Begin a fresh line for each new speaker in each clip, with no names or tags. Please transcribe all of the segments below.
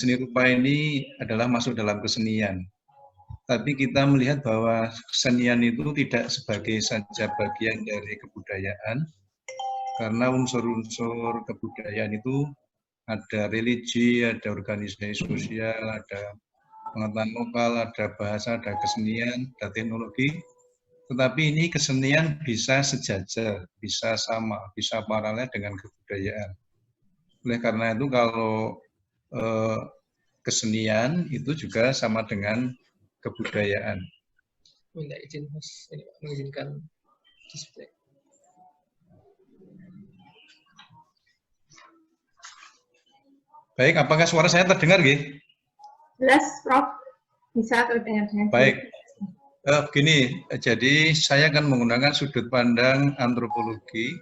seni rupa ini adalah masuk dalam kesenian. Tapi kita melihat bahwa kesenian itu tidak sebagai saja bagian dari kebudayaan, karena unsur-unsur kebudayaan itu ada religi, ada organisasi sosial, ada pengetahuan lokal, ada bahasa, ada kesenian, ada teknologi. Tetapi ini kesenian bisa sejajar, bisa sama, bisa paralel dengan kebudayaan. Oleh karena itu kalau kesenian itu juga sama dengan kebudayaan.
Minta izin Mas, ini mengizinkan display.
Baik, apakah suara saya terdengar, Gih?
Jelas, Prof. Bisa terdengar.
Baik. Begini, jadi saya akan menggunakan sudut pandang antropologi,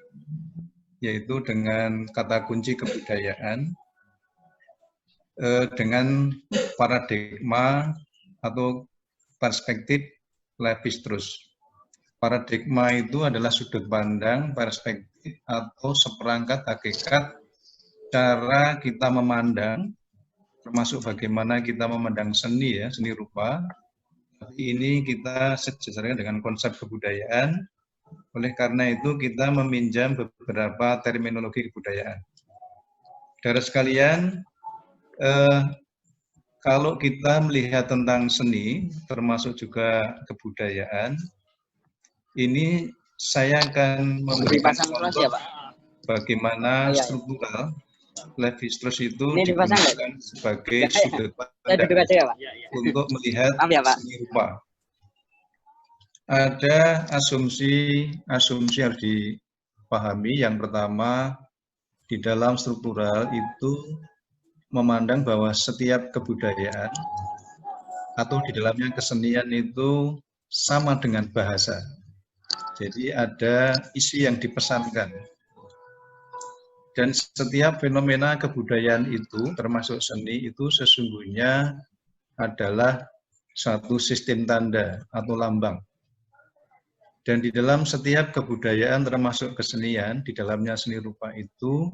yaitu dengan kata kunci kebudayaan, dengan paradigma atau perspektif Lévi-Strauss. Paradigma itu adalah sudut pandang, perspektif, atau seperangkat hakikat cara kita memandang, termasuk bagaimana kita memandang seni, ya, seni rupa. Tapi ini kita sejajarkan dengan konsep kebudayaan. Oleh karena itu kita meminjam beberapa terminologi kebudayaan. Saudara sekalian, kalau kita melihat tentang seni, termasuk juga kebudayaan, ini saya akan memberikan contoh bagaimana struktural Lévi-Strauss itu digunakan sebagai sudut pandang untuk melihat seni rupa. Ada asumsi harus dipahami. Yang pertama, di dalam struktural itu memandang bahwa setiap kebudayaan atau di dalamnya kesenian itu sama dengan bahasa. Jadi ada isi yang dipesankan. Dan setiap fenomena kebudayaan itu, termasuk seni, itu sesungguhnya adalah satu sistem tanda atau lambang. Dan di dalam setiap kebudayaan, termasuk kesenian, di dalamnya seni rupa itu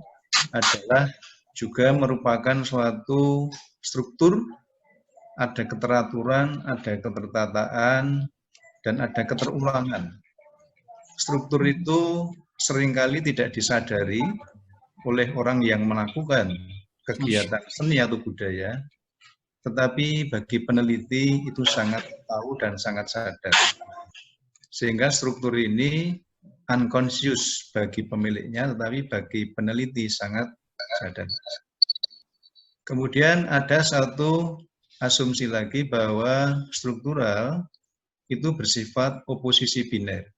adalah juga merupakan suatu struktur, ada keteraturan, ada ketertataan, dan ada keterulangan. Struktur itu seringkali tidak disadari oleh orang yang melakukan kegiatan seni atau budaya, tetapi bagi peneliti itu sangat tahu dan sangat sadar. Sehingga struktur ini unconscious bagi pemiliknya, tetapi bagi peneliti sangat sadar. Kemudian ada satu asumsi lagi bahwa struktural itu bersifat oposisi biner.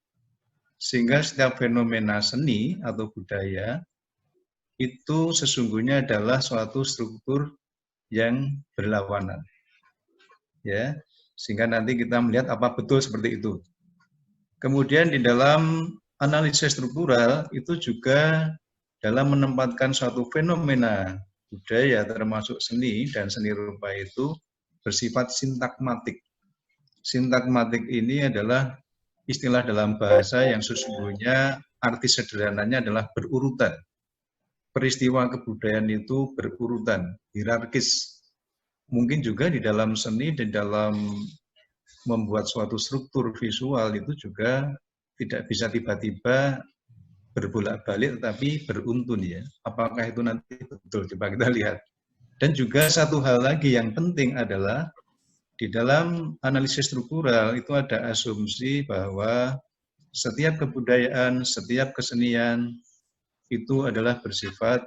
Sehingga setiap fenomena seni atau budaya itu sesungguhnya adalah suatu struktur yang berlawanan. Ya, sehingga nanti kita melihat apa betul seperti itu. Kemudian di dalam analisis struktural itu juga dalam menempatkan suatu fenomena budaya termasuk seni dan seni rupa itu bersifat sintakmatik. Sintakmatik ini adalah istilah dalam bahasa yang sesungguhnya arti sederhananya adalah berurutan. Peristiwa kebudayaan itu berurutan, hierarkis. Mungkin juga di dalam seni, di dalam membuat suatu struktur visual itu juga tidak bisa tiba-tiba berbolak-balik, tetapi beruntun, ya. Apakah itu nanti betul? Coba kita lihat. Dan juga satu hal lagi yang penting adalah di dalam analisis struktural itu ada asumsi bahwa setiap kebudayaan, setiap kesenian itu adalah bersifat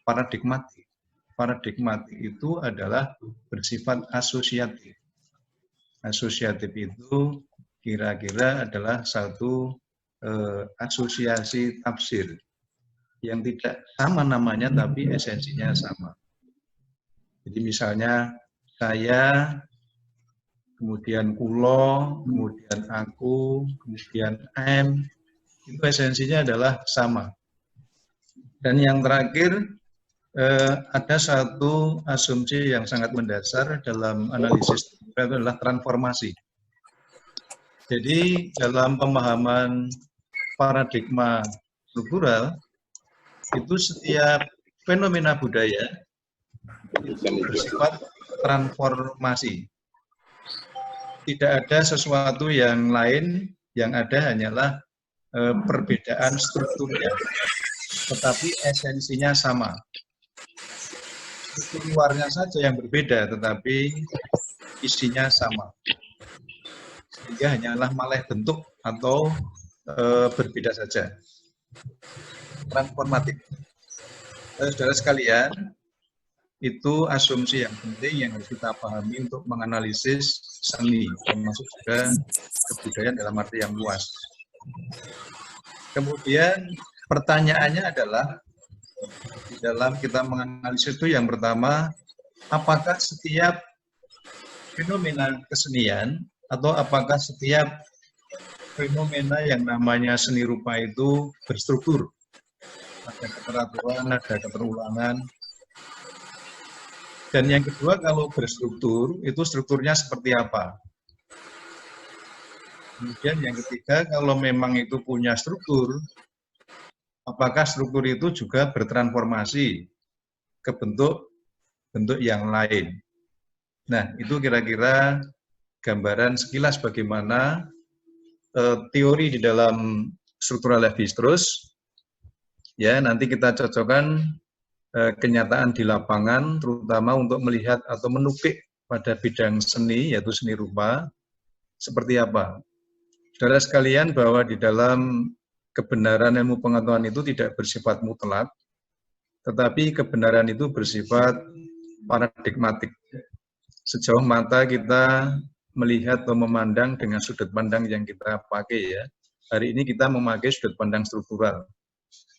paradigmatik. Paradigmatik itu adalah bersifat asosiatif. Asosiatif itu kira-kira adalah satu asosiasi tafsir yang tidak sama namanya tapi esensinya sama. Jadi misalnya saya, kemudian kulo, kemudian aku, kemudian M, itu esensinya adalah sama. Dan yang terakhir, ada satu asumsi yang sangat mendasar dalam analisis itu adalah transformasi. Jadi dalam pemahaman paradigma struktural, itu setiap fenomena budaya itu bersifat transformasi. Tidak ada sesuatu yang lain, yang ada hanyalah perbedaan strukturnya, tetapi esensinya sama. Struktur luarnya saja yang berbeda, tetapi isinya sama. Sehingga hanyalah malih bentuk atau berbeda saja. Transformatif. Saudara sekalian, itu asumsi yang penting yang harus kita pahami untuk menganalisis seni, termasuk juga kebudayaan dalam arti yang luas. Kemudian pertanyaannya adalah, di dalam kita menganalisis itu yang pertama, apakah setiap fenomena kesenian atau apakah setiap fenomena yang namanya seni rupa itu berstruktur? Ada keteraturan, ada keterulangan. Dan yang kedua, kalau berstruktur, itu strukturnya seperti apa? Kemudian yang ketiga, kalau memang itu punya struktur, apakah struktur itu juga bertransformasi ke bentuk yang lain? Nah, itu kira-kira gambaran sekilas bagaimana teori di dalam struktural Lévi-Strauss. Ya, nanti kita cocokkan kenyataan di lapangan, terutama untuk melihat atau menukik pada bidang seni, yaitu seni rupa, seperti apa. Saudara sekalian, bahwa di dalam kebenaran ilmu pengetahuan itu tidak bersifat mutlak, tetapi kebenaran itu bersifat paradigmatik. Sejauh mata kita melihat atau memandang dengan sudut pandang yang kita pakai ya. Hari ini kita memakai sudut pandang struktural.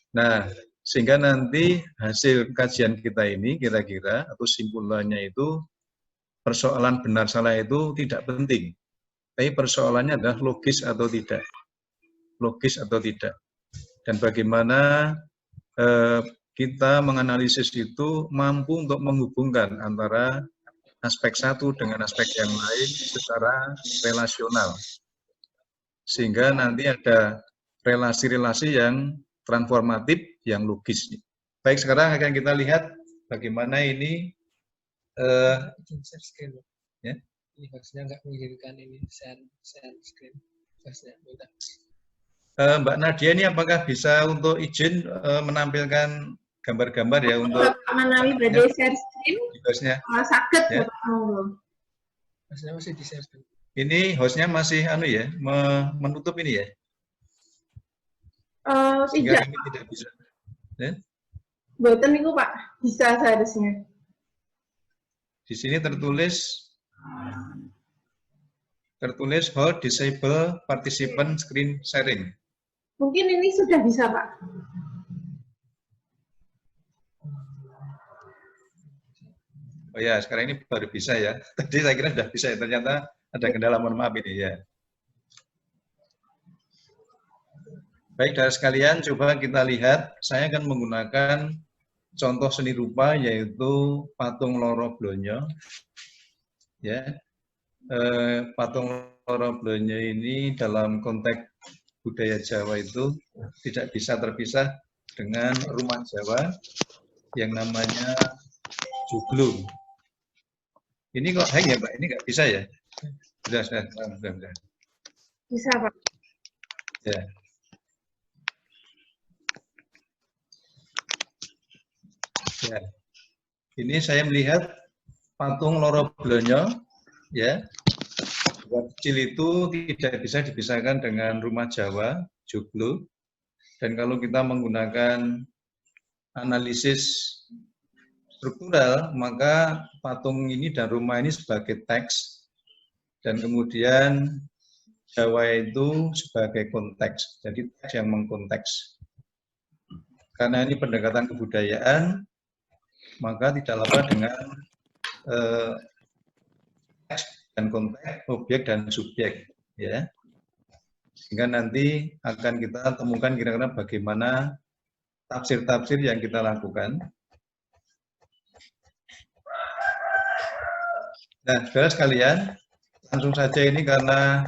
Nah, sehingga nanti hasil kajian kita ini kira-kira atau simpulannya itu persoalan benar salah itu tidak penting. Tapi persoalannya adalah logis atau tidak. Logis atau tidak. Dan bagaimana kita menganalisis itu mampu untuk menghubungkan antara aspek satu dengan aspek yang lain secara relasional. Sehingga nanti ada relasi-relasi yang transformatif, yang logis. Baik, sekarang akan kita lihat bagaimana ini
share screen.
Ya.
Ini host-nya nggak mengizinkan ini share screen. Host-nya minta.
Mbak Nadia ini apakah bisa untuk izin menampilkan gambar-gambar ya untuk
Bapak Manawi badai share screen?
hostnya.
Sakit
Ya.
Bapak monggo.
Host-nya masih di share screen.
Ini hostnya masih menutup ini ya? Sehingga
Tidak.
kami tidak bisa. Ya?
Boten itu Pak, bisa seharusnya.
Di sini tertulis hold disable participant screen sharing.
Mungkin ini sudah bisa Pak.
Oh ya, sekarang ini baru bisa ya. Tadi saya kira sudah bisa ya, ternyata ada kendala, mohon maaf ini ya. Baik, dari sekalian, coba kita lihat. Saya akan menggunakan contoh seni rupa, yaitu patung Loro Blonyo. Ya, patung Loro Blonyo ini dalam konteks budaya Jawa itu tidak bisa terpisah dengan rumah Jawa yang namanya joglo. Ini kok hang ya, Pak? Ini nggak bisa ya? Sudah.
Bisa Pak.
Ya. Ya. Ini saya melihat patung Loro Blonyo, ya. Kecil itu tidak bisa dipisahkan dengan rumah Jawa, joglo. Dan kalau kita menggunakan analisis struktural, maka patung ini dan rumah ini sebagai teks, dan kemudian Jawa itu sebagai konteks. Jadi teks yang mengkonteks. Karena ini pendekatan kebudayaan, maka tidak lepas dengan teks dan konteks, objek dan subjek, ya. Sehingga nanti akan kita temukan kira-kira bagaimana tafsir-tafsir yang kita lakukan. Nah, saudara sekalian, langsung saja ini karena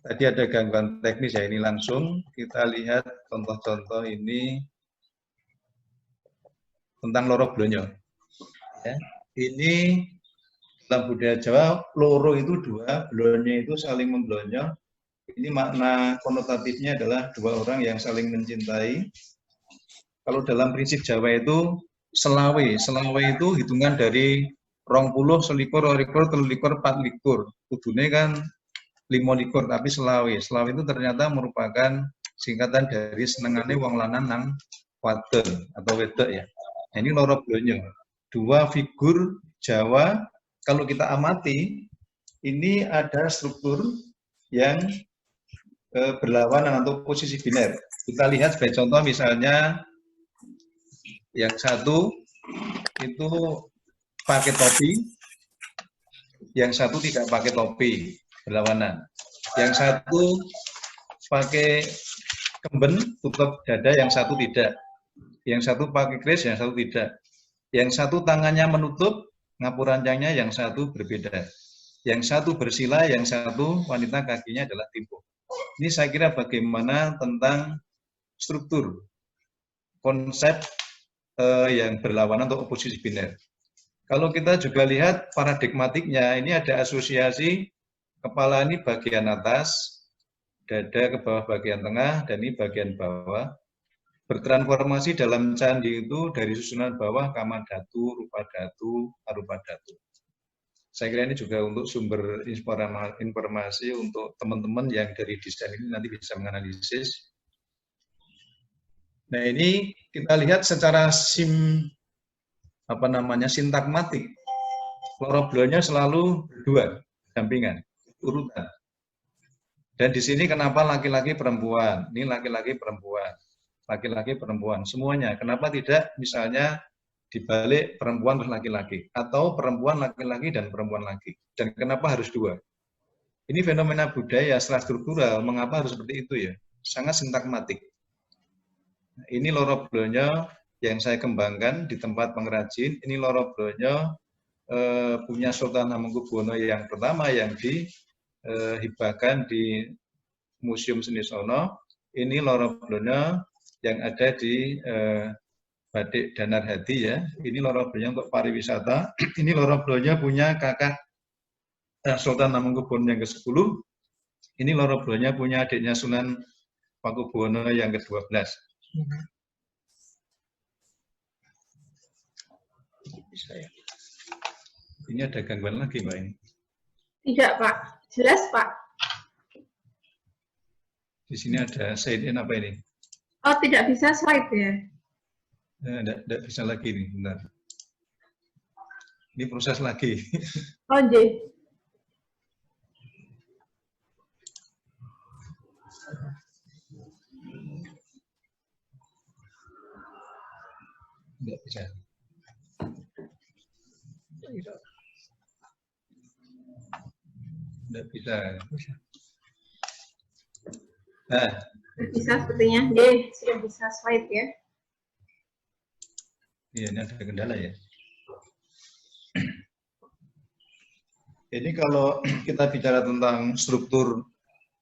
tadi ada gangguan teknis ya, ini langsung kita lihat contoh-contoh ini tentang Loro Blonyo. Ya. Ini dalam budaya Jawa, loro itu dua, blonyo itu saling memblonyo. Ini makna konotatifnya adalah dua orang yang saling mencintai. Kalau dalam prinsip Jawa itu selawe. Selawe itu hitungan dari 20, 21, 22, 23, 24. Kudune kan 25, tapi selawe. Selawe itu ternyata merupakan singkatan dari senengane wong lanang nang wadon atau wedok ya. Nah, ini loro blonyo. Dua figur Jawa, kalau kita amati, ini ada struktur yang berlawanan atau posisi biner. Kita lihat sebagai contoh misalnya yang satu itu pakai topi, yang satu tidak pakai topi, berlawanan. Yang satu pakai kemben, tutup dada, yang satu tidak. Yang satu pakai kris, yang satu tidak. Yang satu tangannya menutup, ngapurancangnya, yang satu berbeda. Yang satu bersila, yang satu wanita kakinya adalah timpuk. Ini saya kira bagaimana tentang struktur konsep yang berlawanan atau oposisi biner. Kalau kita juga lihat paradigmatiknya, ini ada asosiasi kepala ini bagian atas, dada ke bawah bagian tengah, dan ini bagian bawah. Bertransformasi dalam candi itu dari susunan bawah, kamadhatu, rupadhatu, arupadhatu. Saya kira ini juga untuk sumber informasi untuk teman-teman yang dari desain ini nanti bisa menganalisis. Nah, ini kita lihat secara sintakmatik. Loro blonyo selalu berdua, dampingan, urutan. Dan di sini kenapa laki-laki perempuan? Ini laki-laki perempuan. Laki-laki perempuan semuanya. Kenapa tidak misalnya dibalik perempuan terus laki-laki, atau perempuan laki-laki dan perempuan laki? Dan kenapa harus dua? Ini fenomena budaya secara struktural, mengapa harus seperti itu ya? Sangat sintakmatik. Ini loro blonyo yang saya kembangkan di tempat pengrajin. Ini loro blonyo punya Sultan Hamengkubuwono yang pertama yang dihibahkan di Museum Seni Sono. Ini loro blonyo yang ada di Batik Danar Hadi ya. Ini loro blonyo untuk pariwisata. Ini loro blonyo punya kakak Sultan Hamengkubuwono yang ke-10. Ini loro blonyo punya adiknya Sunan Pakubuwono yang ke-12. Bisa ya. Ini ada gangguan lagi Mbak ini? Tidak
Pak, jelas Pak.
Di sini ada sign in apa ini?
Oh, tidak bisa slide ya?
Tidak bisa lagi nih, bentar. Ini proses lagi.
Oh, J.
Tidak bisa. Tidak bisa. Nah,
bisa sepertinya. J, sudah bisa slide ya?
Iya, ini ada kendala ya. Ini kalau kita bicara tentang struktur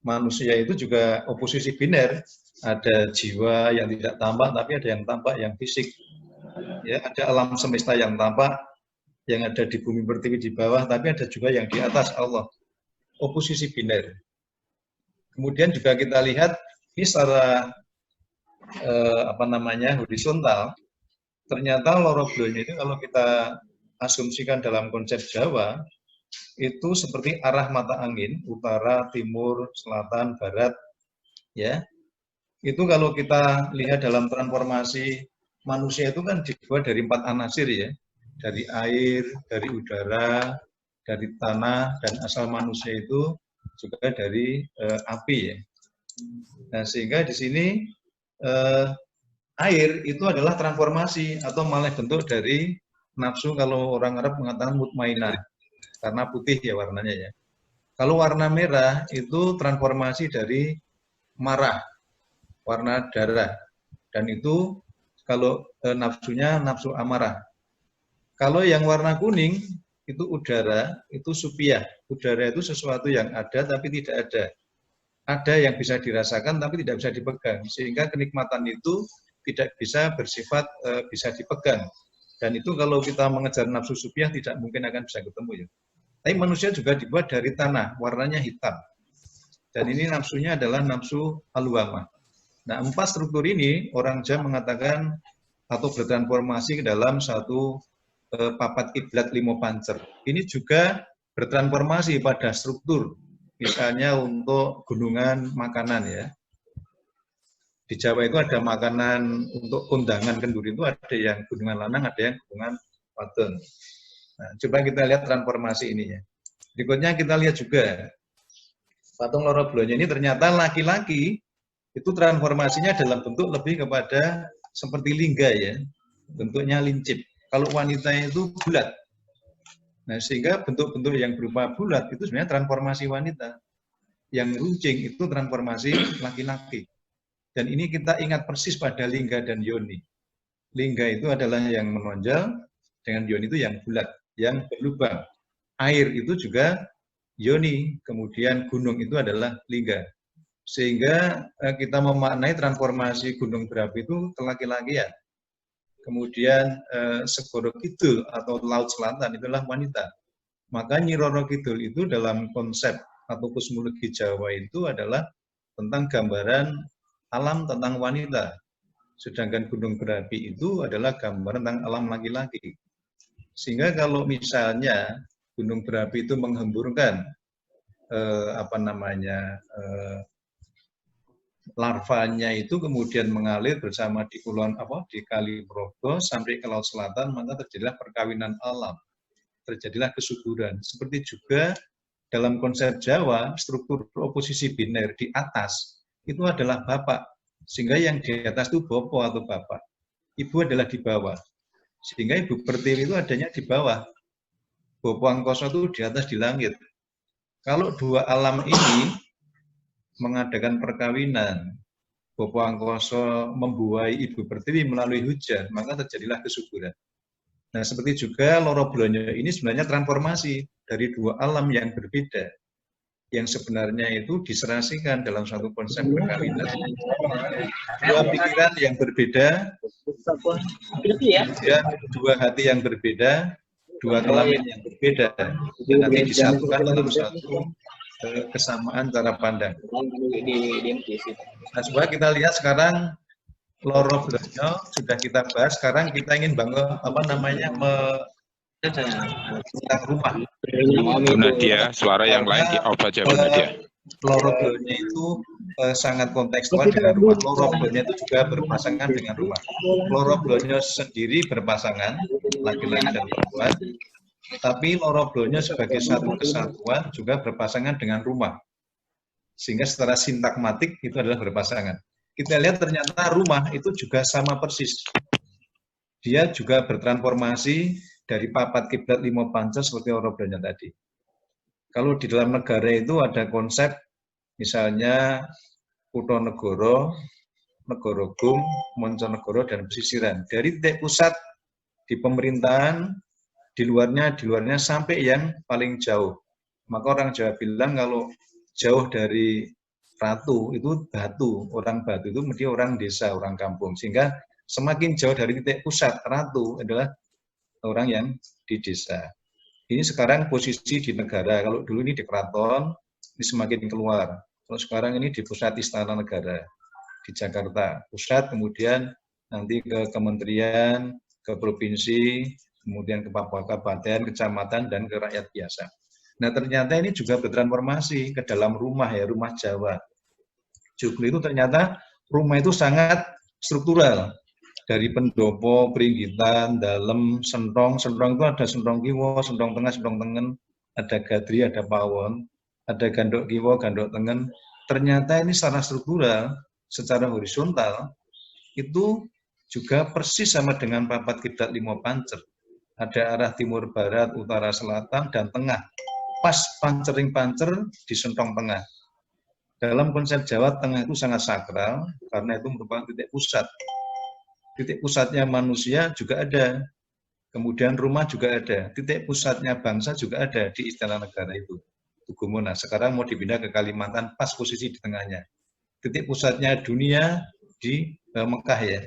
manusia itu juga oposisi biner. Ada jiwa yang tidak tampak, tapi ada yang tampak, yang fisik. Ya, ada alam semesta yang tampak, yang ada di bumi pertiwi di bawah, tapi ada juga yang di atas Allah. Oposisi biner. Kemudian juga kita lihat ini secara horizontal. Ternyata loro blonyo itu kalau kita asumsikan dalam konsep Jawa, itu seperti arah mata angin, utara, timur, selatan, barat. Ya, itu kalau kita lihat dalam transformasi manusia itu kan dibuat dari 4 anasir ya, dari air, dari udara, dari tanah, dan asal manusia itu juga dari api ya. Nah, sehingga di sini air itu adalah transformasi atau malah bentuk dari nafsu, kalau orang Arab mengatakan mutmainah, karena putih ya warnanya ya. Kalau warna merah itu transformasi dari marah, warna darah, dan itu kalau nafsunya nafsu amarah. Kalau yang warna kuning itu udara, itu supiah. Udara itu sesuatu yang ada tapi tidak ada. Ada yang bisa dirasakan tapi tidak bisa dipegang, sehingga kenikmatan itu tidak bisa bersifat bisa dipegang. Dan itu kalau kita mengejar nafsu supiah tidak mungkin akan bisa ketemu ya. Tapi manusia juga dibuat dari tanah, warnanya hitam. Dan ini nafsunya adalah nafsu al-wamah. Nah, 4 struktur ini orang Jawa mengatakan atau bertransformasi ke dalam satu papat kiblat 5 pancer. Ini juga bertransformasi pada struktur, misalnya untuk gunungan makanan ya. Di Jawa itu ada makanan untuk kondangan kendur itu ada yang gunungan lanang, ada yang gunungan wadon. Nah, coba kita lihat transformasi ini ya. Berikutnya kita lihat juga patung Loro Blonyo ini ternyata laki-laki itu transformasinya dalam bentuk lebih kepada seperti lingga ya, bentuknya lincip. Kalau wanita itu bulat. Nah, sehingga bentuk-bentuk yang berupa bulat itu sebenarnya transformasi wanita. Yang runcing itu transformasi laki-laki. Dan ini kita ingat persis pada lingga dan yoni. Lingga itu adalah yang menonjol, dengan yoni itu yang bulat, yang berlubang. Air itu juga yoni, kemudian gunung itu adalah lingga. Sehingga kita memaknai transformasi gunung berapi itu kelaki-lakian. Kemudian Segoro Kidul atau Laut Selatan itulah wanita. Maka Nyi Roro Kidul itu dalam konsep atau kosmologi Jawa itu adalah tentang gambaran alam tentang wanita. Sedangkan gunung berapi itu adalah gambaran tentang alam laki-laki. Sehingga kalau misalnya gunung berapi itu menghemburkan larvanya itu kemudian mengalir bersama di Kali Progo sampai ke Laut Selatan, maka terjadilah perkawinan alam, terjadilah kesuburan. Seperti juga dalam konsep Jawa, struktur oposisi biner di atas itu adalah bapak, sehingga yang di atas itu bopo atau bapak, ibu adalah di bawah, sehingga ibu pertiwi itu adanya di bawah, bopo angkoso itu di atas di langit. Kalau dua alam ini mengadakan perkawinan, bopo angkoso membuai ibu pertiwi melalui hujan, maka terjadilah kesuburan. Nah, seperti juga Loro Blonyo ini sebenarnya transformasi dari dua alam yang berbeda, yang sebenarnya itu diserasikan dalam suatu konsep perkawinan. Dua pikiran yang berbeda, kemudian dua hati yang berbeda, dua kelamin yang berbeda, dan nanti disatukan dalam satu kesamaan cara pandang. Nah, coba kita lihat sekarang Loro Blonyo sudah kita bahas. Sekarang kita ingin bangun tentang rumah.
Bu Nadia, suara yang lain di off aja Bu Nadia.
Loro Blonyo itu sangat kontekstual dengan rumah. Loro Blonyo itu juga berpasangan dengan rumah. Loro Blonyo sendiri berpasangan, laki-laki dan perempuan. Tapi Loro Blonyo sebagai satu kesatuan juga berpasangan dengan rumah. Sehingga secara sintakmatik itu adalah berpasangan. Kita lihat ternyata rumah itu juga sama persis. Dia juga bertransformasi dari papat kiblat 5 panca seperti Loro Blonyo tadi. Kalau di dalam negara itu ada konsep misalnya Kutonegoro, Negorogum, Monconegoro, dan pesisiran. Dari titik pusat di pemerintahan, di luarnya sampai yang paling jauh. Maka orang Jawa bilang kalau jauh dari ratu itu batu, orang batu itu mesti orang desa, orang kampung. Sehingga semakin jauh dari titik pusat ratu adalah orang yang di desa. Ini sekarang posisi di negara. Kalau dulu ini di keraton, ini semakin keluar. Kalau sekarang ini di pusat istana negara di Jakarta. Pusat, kemudian nanti ke kementerian, ke provinsi, kemudian ke kabupaten, kecamatan, dan ke rakyat biasa. Nah, ternyata ini juga bertransformasi ke dalam rumah ya, rumah Jawa. Joglo itu ternyata rumah itu sangat struktural. Dari pendopo, peringgitan, dalem, sentong. Sentong itu ada sentong kiwo, sentong tengah, sentong tengen, ada gadri, ada pawon, ada gandok kiwo, gandok tengen. Ternyata ini secara struktural, secara horizontal, itu juga persis sama dengan papat kiblat 5 pancer. Ada arah timur, barat, utara, selatan, dan tengah. Pas pancering pancer di sentong tengah. Dalam konsep Jawa, tengah itu sangat sakral, karena itu merupakan titik pusat. Titik pusatnya manusia juga ada. Kemudian rumah juga ada. Titik pusatnya bangsa juga ada di istana negara itu. Tugumona. Sekarang mau dipindah ke Kalimantan, pas posisi di tengahnya. Titik pusatnya dunia di Mekah ya.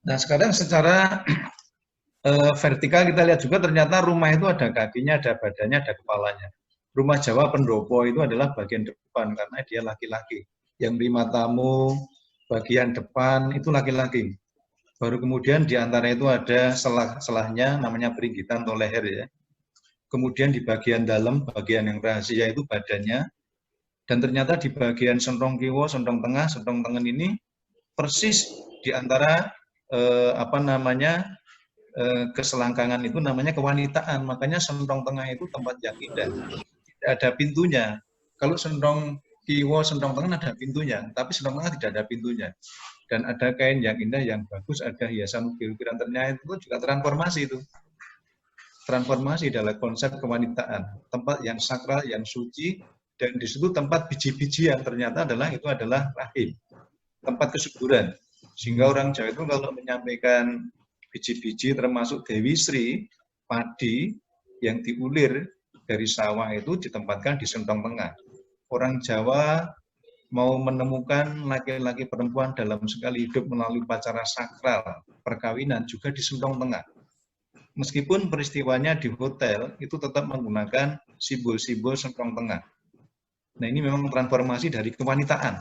Nah, sekarang secara vertikal kita lihat juga ternyata rumah itu ada kakinya, ada badannya, ada kepalanya. Rumah Jawa pendopo itu adalah bagian depan karena dia laki-laki. Yang menerima tamu bagian depan itu laki-laki. Baru kemudian di antara itu ada selah-selahnya namanya peringgitan atau leher ya. Kemudian di bagian dalam, bagian yang rahasia itu badannya. Dan ternyata di bagian sentong kiwo, sentong tengen ini persis di antara keselangkangan itu namanya kewanitaan. Makanya sentong tengah itu tempat yang indah. Tidak ada pintunya. Kalau sentong kiwo, sentong tengen ada pintunya, tapi sentong tengah tidak ada pintunya. Dan ada kain yang indah, yang bagus, ada hiasan ukir-ukiran, ternyata itu juga transformasi itu. Transformasi dalam konsep kewanitaan, tempat yang sakral, yang suci, dan di situ tempat biji-bijian ternyata itu adalah rahim, tempat kesuburan. Sehingga orang Jawa itu kalau menyampaikan biji-biji termasuk Dewi Sri, padi yang diulir dari sawah itu ditempatkan di sentong tengah. Orang Jawa mau menemukan laki-laki perempuan dalam sekali hidup melalui upacara sakral perkawinan juga di sentong tengah. Meskipun peristiwanya di hotel, itu tetap menggunakan simbol-simbol sentong tengah. Nah, ini memang transformasi dari kewanitaan.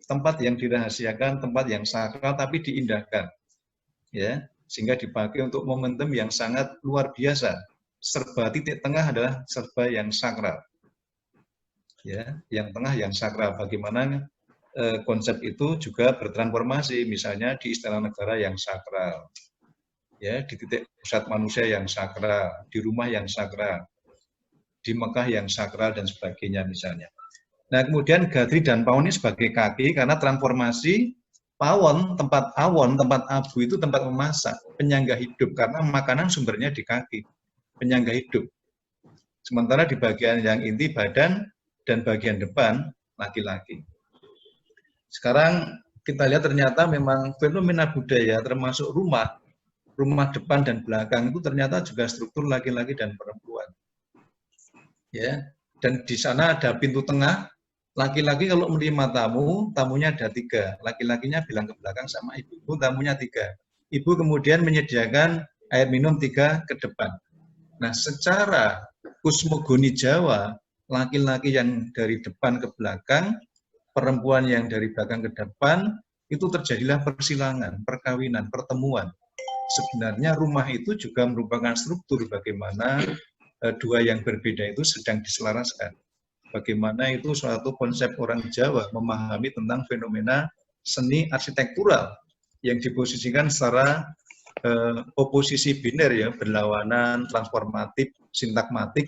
Tempat yang dirahasiakan, tempat yang sakral, tapi diindahkan. Ya, sehingga dipakai untuk momentum yang sangat luar biasa. Serba titik tengah adalah serba yang sakral. Ya, yang tengah yang sakral. Bagaimana konsep itu juga bertransformasi, misalnya di Istana Negara yang sakral. Ya, di titik pusat manusia yang sakral, di rumah yang sakral, di Mekah yang sakral, dan sebagainya misalnya. Nah, kemudian Gadri dan Pawon ini sebagai kaki, karena transformasi Pawon, tempat awon, tempat abu itu tempat memasak, penyangga hidup, karena makanan sumbernya di kaki, penyangga hidup. Sementara di bagian yang inti badan dan bagian depan laki-laki. Sekarang kita lihat ternyata memang fenomena budaya termasuk rumah depan dan belakang itu ternyata juga struktur laki-laki dan perempuan. Ya, dan di sana ada pintu tengah. Laki-laki kalau menerima tamu, tamunya ada 3. Laki-lakinya bilang ke belakang sama ibu, tamunya 3. Ibu kemudian menyediakan air minum 3 ke depan. Nah, secara kosmogoni Jawa, laki-laki yang dari depan ke belakang, perempuan yang dari belakang ke depan, itu terjadilah persilangan, perkawinan, pertemuan. Sebenarnya rumah itu juga merupakan struktur bagaimana dua yang berbeda itu sedang diselaraskan. Bagaimana itu suatu konsep orang Jawa memahami tentang fenomena seni arsitektural yang diposisikan secara oposisi biner ya, berlawanan, transformatif, sintakmatik,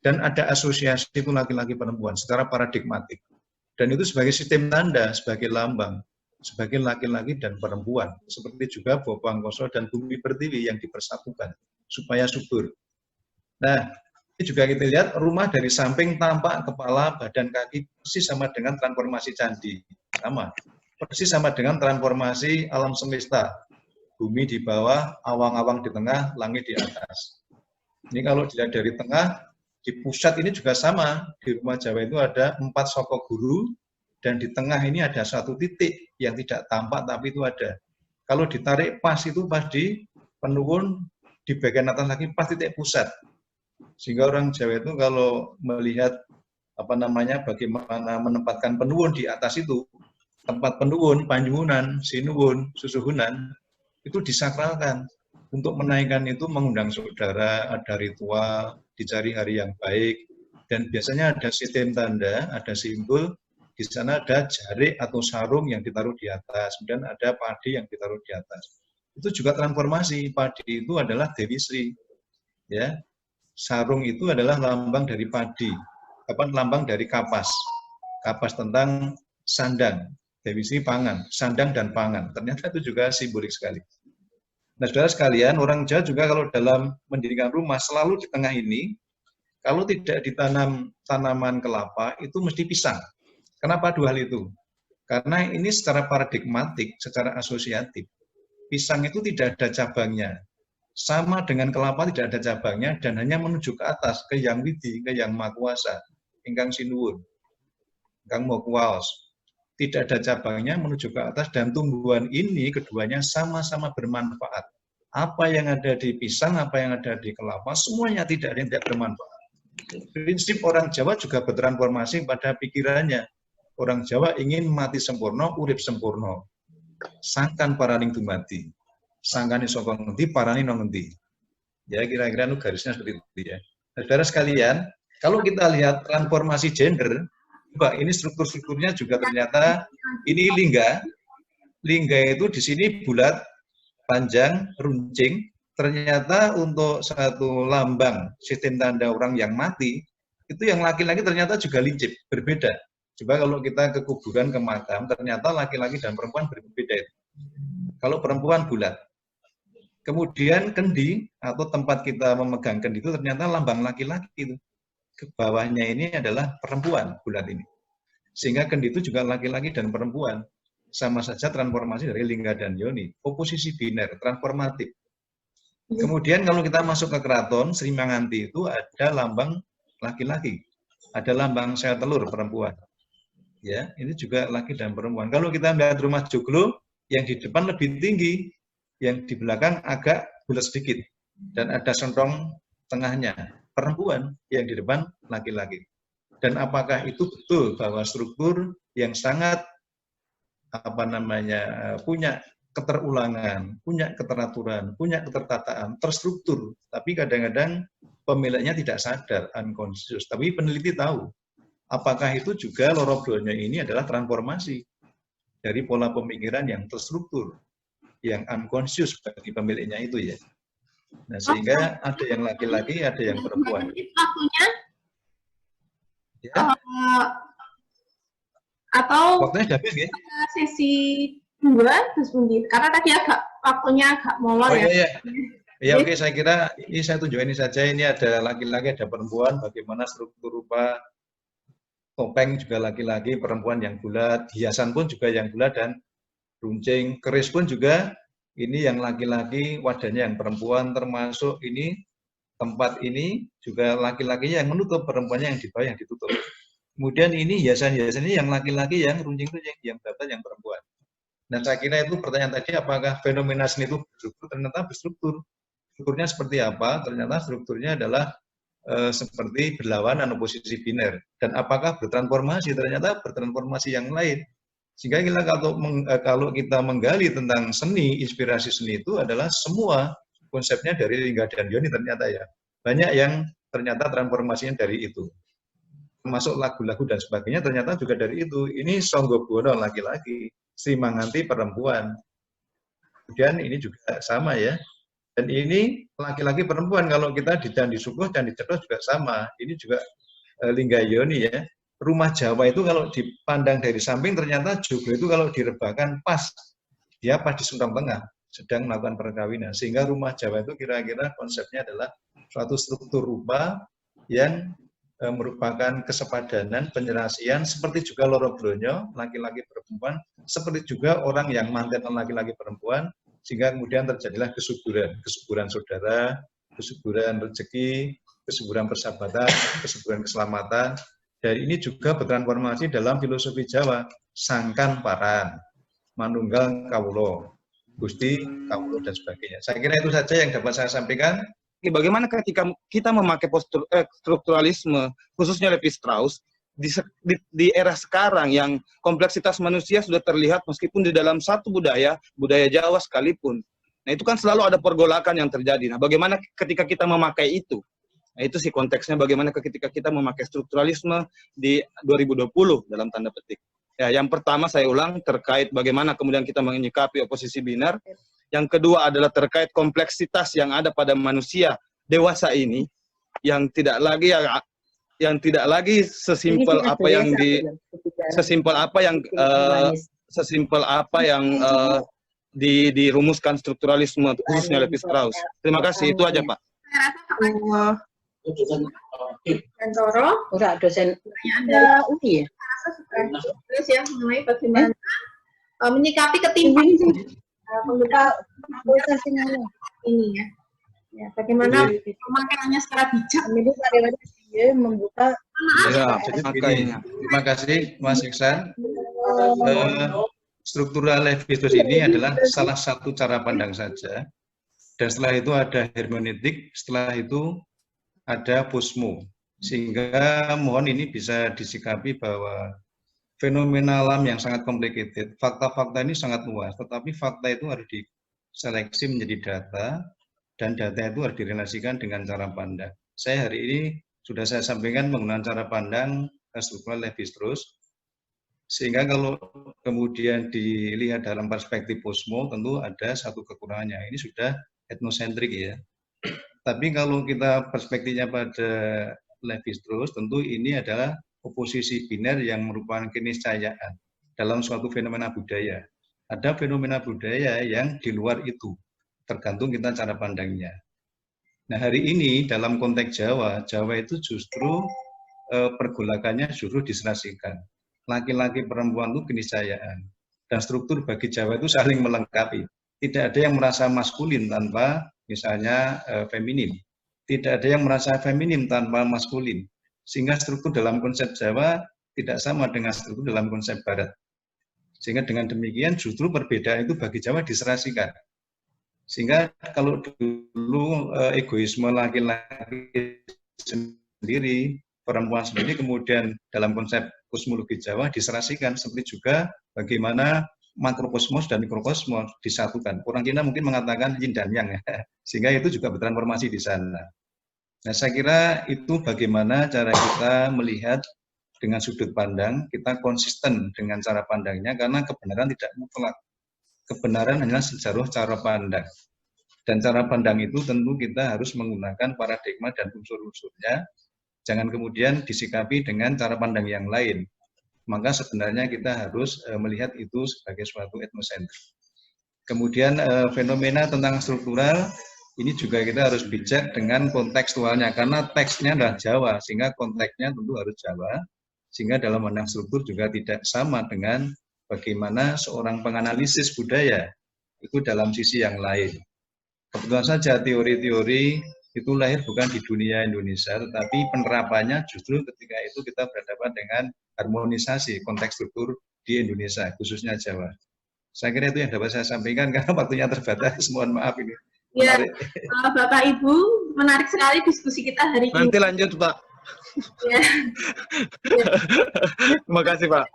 dan ada asosiasi itu laki-laki perempuan secara paradigmatik. Dan itu sebagai sistem tanda, sebagai lambang, sebagai laki-laki dan perempuan. Seperti juga Bopo Angkoso dan Bumi Pertiwi yang dipersatukan supaya subur. Nah, ini juga kita lihat rumah dari samping tampak kepala, badan, kaki persis sama dengan transformasi candi. Sama. Persis sama dengan transformasi alam semesta. Bumi di bawah, awang-awang di tengah, langit di atas. Ini kalau dilihat dari tengah, di pusat ini juga sama. Di rumah Jawa itu ada 4 soko guru, dan di tengah ini ada satu titik yang tidak tampak tapi itu ada. Kalau ditarik pas itu pas di penuwun, di bagian atas lagi pas titik pusat. Sehingga orang Jawa itu kalau melihat bagaimana menempatkan penuwun di atas itu, tempat penuwun, panjungunan, sinuwun, susuhunan, itu disakralkan. Untuk menaikkan itu mengundang saudara, ada ritual, dicari hari yang baik, dan biasanya ada sistem tanda, ada simbol. Di sana ada jarik atau sarung yang ditaruh di atas, kemudian ada padi yang ditaruh di atas. Itu juga transformasi. Padi itu adalah Dewi Sri. Ya. Sarung itu adalah lambang dari padi. Lambang dari kapas. Kapas tentang sandang. Dewi Sri pangan, sandang dan pangan. Ternyata itu juga simbolik sekali. Nah, saudara sekalian, orang Jawa juga kalau dalam mendirikan rumah selalu di tengah ini, kalau tidak ditanam tanaman kelapa, itu mesti pisang. Kenapa 2 hal itu? Karena ini secara paradigmatik, secara asosiatif. Pisang itu tidak ada cabangnya. Sama dengan kelapa tidak ada cabangnya dan hanya menuju ke atas, ke Yang Widi, ke Yang Maha Kuasa, ingkang sinuwun, ingkang Maha Kuwaos. Tidak ada cabangnya menuju ke atas dan tumbuhan ini keduanya sama-sama bermanfaat. apa yang ada di pisang, apa yang ada di kelapa, semuanya tidak ada yang tidak bermanfaat. Prinsip orang Jawa juga bertransformasi pada pikirannya. Orang Jawa ingin mati sempurna, urip sempurna. Sangkan paraning dumadi. Sangkani saka ngendi, parani nang ngendi. Ya kira-kira itu garisnya seperti itu ya. Saudara sekalian, kalau kita lihat transformasi gender, juga ini struktur-strukturnya juga ternyata ini lingga. Lingga itu di sini bulat, panjang, runcing. Ternyata untuk satu lambang sistem tanda orang yang mati, itu yang laki-laki ternyata juga lincip, berbeda. Coba kalau kita ke kuburan, ke makam, ternyata laki-laki dan perempuan berbeda itu. Kalau perempuan bulat. Kemudian kendi atau tempat kita memegang kendi itu ternyata lambang laki-laki itu. Ke bawahnya ini adalah perempuan bulat ini. Sehingga kendi itu juga laki-laki dan perempuan. Sama saja transformasi dari lingga dan yoni. Oposisi biner, transformatif. Kemudian kalau kita masuk ke keraton, Sri Manganti itu ada lambang laki-laki. Ada lambang saya telur perempuan. Ya, ini juga laki dan perempuan. Kalau kita melihat rumah joglo, yang di depan lebih tinggi, yang di belakang agak bulat sedikit. Dan ada sentong tengahnya, perempuan, yang di depan laki-laki. Dan apakah itu betul bahwa struktur yang sangat punya keterulangan, punya keteraturan, punya ketertataan, terstruktur, tapi kadang-kadang pemiliknya tidak sadar, unconscious. Tapi peneliti tahu, apakah itu juga loro-bronya ini adalah transformasi dari pola pemikiran yang terstruktur, yang unconscious bagi pemiliknya itu ya. Nah, sehingga ada yang laki-laki, ada yang perempuan.
Waktunya
Ya.
Atau
Waktunya sudah habis ya?
Sesi 2 terus mungkin karena tadi waktunya agak molor ya.
Iya. Ya oke, saya kira ini saya tunjukkan ini saja. Ini ada laki-laki, ada perempuan, bagaimana struktur rupa topeng juga laki-laki, perempuan yang bulat, hiasan pun juga yang bulat dan runcing, keris pun juga ini yang laki-laki, wadahnya yang perempuan, termasuk ini tempat ini juga laki-lakinya yang menutup, perempuannya yang di bawah yang ditutup. Kemudian ini hiasan-hiasan ini yang laki-laki yang runcing-runcing, yang belakang yang perempuan. Dan saya kira itu pertanyaan tadi, apakah fenomena seni itu berstruktur? Ternyata berstruktur. Strukturnya seperti apa? Ternyata strukturnya adalah seperti berlawanan, oposisi biner. Dan apakah bertransformasi? Ternyata bertransformasi yang lain. Sehingga kalau kita menggali tentang seni, inspirasi seni itu adalah semua konsepnya dari lingga dan yoni ternyata ya. Banyak yang ternyata transformasinya dari itu. Termasuk lagu-lagu dan sebagainya ternyata juga dari itu. Ini Songgobono laki-laki, Sri Manganti perempuan. Kemudian ini juga sama ya. Dan ini laki-laki perempuan. Kalau kita di Candi Sukuh, Candi Cetro juga sama. Ini juga lingga yoni ya. Rumah Jawa itu kalau dipandang dari samping ternyata joglo itu kalau direbahkan pas. Dia pas di sentong tengah, sedang melakukan perkawinan. Sehingga rumah Jawa itu kira-kira konsepnya adalah suatu struktur rupa yang merupakan kesepadanan, penyelasian, seperti juga loro bronyo, laki-laki perempuan, seperti juga orang yang mantenan laki-laki perempuan, sehingga kemudian terjadilah kesuburan saudara, kesuburan rezeki, kesuburan persahabatan, kesuburan keselamatan. Dan ini juga bertransformasi dalam filosofi Jawa, sangkan paran, manunggal kawulo, gusti kawulo dan sebagainya. Saya kira itu saja yang dapat saya sampaikan.
Bagaimana ketika kita memakai strukturalisme, khususnya Levi-Strauss, di era sekarang yang kompleksitas manusia sudah terlihat meskipun di dalam satu budaya Jawa sekalipun. Nah itu kan selalu ada pergolakan yang terjadi. Nah bagaimana ketika kita memakai itu? Nah itu sih konteksnya bagaimana ketika kita memakai strukturalisme di 2020 dalam tanda petik. Ya, yang pertama saya ulang terkait bagaimana kemudian kita menyikapi oposisi biner. Yang kedua adalah terkait kompleksitas yang ada pada manusia dewasa ini yang tidak lagi sesimpel apa yang dirumuskan strukturalisme khususnya Levi-Strauss. Terima kasih, itu aja Pak.
Toro,
dosen
Anda
UI ya.
Terus ya mengenai bagaimana menyikapi ketimpangan ini ya. Ya, bagaimana pemakaiannya secara bijak.
Ini kadang-kadang dia membuka.
Ya, terima kasih Mas Iksan. Struktural Levi-Strauss ini adalah salah satu cara pandang saja. Dan setelah itu ada hermeneutik, setelah itu ada posmo. Sehingga mohon ini bisa disikapi bahwa fenomena alam yang sangat complicated, fakta-fakta ini sangat luas, tetapi fakta itu harus diseleksi menjadi data, dan data itu harus direlasikan dengan cara pandang. Saya hari ini sudah saya sampaikan menggunakan cara pandang struktural Lévi-Strauss, sehingga kalau kemudian dilihat dalam perspektif posmo, tentu ada satu kekurangannya. Ini sudah etnosentrik ya. Tapi kalau kita perspektifnya pada Lévi-Strauss, tentu ini adalah oposisi biner yang merupakan keniscayaan dalam suatu fenomena budaya. Ada fenomena budaya yang di luar itu, tergantung kita cara pandangnya. Nah hari ini dalam konteks Jawa, Jawa itu justru pergolakannya justru diserasikan. Laki-laki perempuan itu keniscayaan. Dan struktur bagi Jawa itu saling melengkapi. Tidak ada yang merasa maskulin tanpa misalnya feminin. Tidak ada yang merasa feminin tanpa maskulin. Sehingga struktur dalam konsep Jawa tidak sama dengan struktur dalam konsep Barat. Sehingga dengan demikian justru perbedaan itu bagi Jawa diserasikan. Sehingga kalau dulu egoisme laki-laki sendiri, perempuan sendiri, kemudian dalam konsep kosmologi Jawa diserasikan, seperti juga bagaimana makrokosmos dan mikrokosmos disatukan. Orang Cina mungkin mengatakan yin dan yang, ya. Sehingga itu juga bertransformasi di sana. Nah, saya kira itu bagaimana cara kita melihat dengan sudut pandang, kita konsisten dengan cara pandangnya, karena kebenaran tidak mutlak. Kebenaran hanya sejarah cara pandang. Dan cara pandang itu tentu kita harus menggunakan paradigma dan unsur-unsurnya, jangan kemudian disikapi dengan cara pandang yang lain. Maka sebenarnya kita harus melihat itu sebagai suatu etnosentrik. Kemudian fenomena tentang struktural, ini juga kita harus bijak dengan kontekstualnya, karena teksnya adalah Jawa, sehingga konteksnya tentu harus Jawa, sehingga dalam pandang struktur juga tidak sama dengan bagaimana seorang penganalisis budaya itu dalam sisi yang lain. Kebetulan saja teori-teori itu lahir bukan di dunia Indonesia, tetapi penerapannya justru ketika itu kita berhadapan dengan harmonisasi konteks struktur di Indonesia, khususnya Jawa. Saya kira itu yang dapat saya sampaikan, karena waktunya terbatas, mohon maaf ini.
Ya, Bapak Ibu, menarik sekali diskusi kita hari ini.
Nanti lanjut, Pak.
Ya.
Terima kasih, Pak.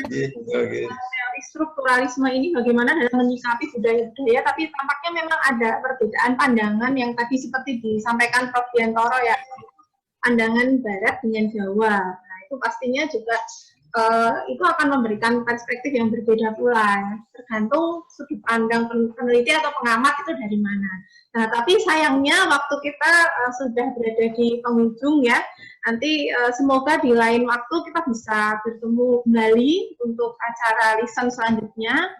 Teori strukturalisme ini bagaimana dalam menyikapi budaya-budaya, tapi tampaknya memang ada perbedaan pandangan yang tadi seperti disampaikan Prof. Diantoro ya, pandangan Barat dengan Jawa. Nah, itu pastinya juga itu akan memberikan perspektif yang berbeda pula, tergantung sudut pandang peneliti atau pengamat itu dari mana. Nah, tapi sayangnya waktu kita sudah berada di penghujung ya. Nanti semoga di lain waktu kita bisa bertemu kembali untuk acara lisan selanjutnya.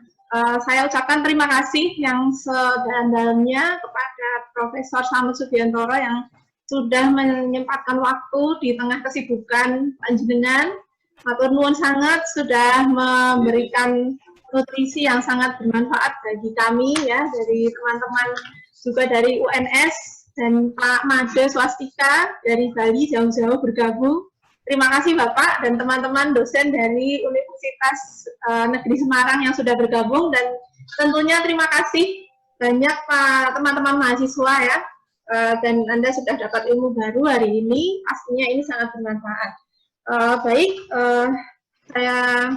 Saya ucapkan terima kasih yang sedalam-dalamnya kepada Profesor Samud Subiantoro yang sudah menyempatkan waktu di tengah kesibukan panjenengan. Matur nuwun sangat sudah memberikan nutrisi yang sangat bermanfaat bagi kami ya, dari teman-teman juga dari UNS dan Pak Made Swastika dari Bali jauh-jauh bergabung. Terima kasih Bapak dan teman-teman dosen dari Universitas Negeri Semarang yang sudah bergabung, dan tentunya terima kasih banyak Pak teman-teman mahasiswa ya, dan Anda sudah dapat ilmu baru hari ini, pastinya ini sangat bermanfaat. Baik, saya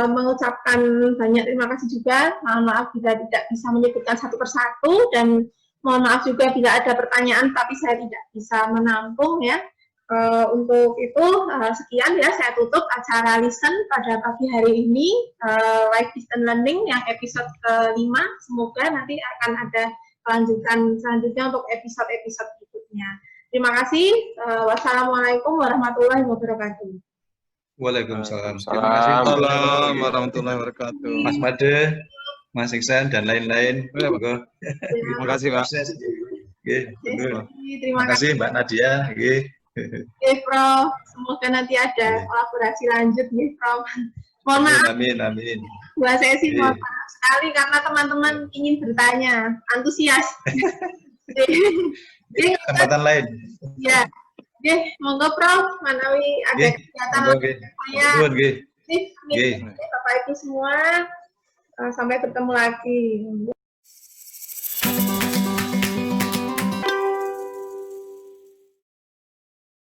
mengucapkan banyak terima kasih juga. Mohon maaf bila tidak bisa menyebutkan satu persatu, dan mohon maaf juga bila ada pertanyaan tapi saya tidak bisa menampung ya. Untuk itu sekian ya, saya tutup acara Listen pada pagi hari ini, Live Distance Learning yang episode ke-5. Semoga nanti akan ada kelanjutan selanjutnya untuk episode-episode berikutnya. Terima kasih. Wassalamualaikum warahmatullahi wabarakatuh.
Waalaikumsalam. Terima kasih.
Waalaikumsalam warahmatullahi wabarakatuh.
Mas Made, Mas Iksan, dan lain-lain.
Terima kasih, Pak.
Terima kasih Mbak Nadia.
Oke, Prof. Semoga nanti ada kolaborasi lanjut nih, Prof. Mohon maaf.
Amin, amin.
Dua sesi, mohon maaf sekali karena teman-teman ingin bertanya, antusias.
Kesempatan lain.
Ya, oke, monggo Prof. Manawi ada kegiatan saya. Bapak Ibu semua, sampai bertemu lagi.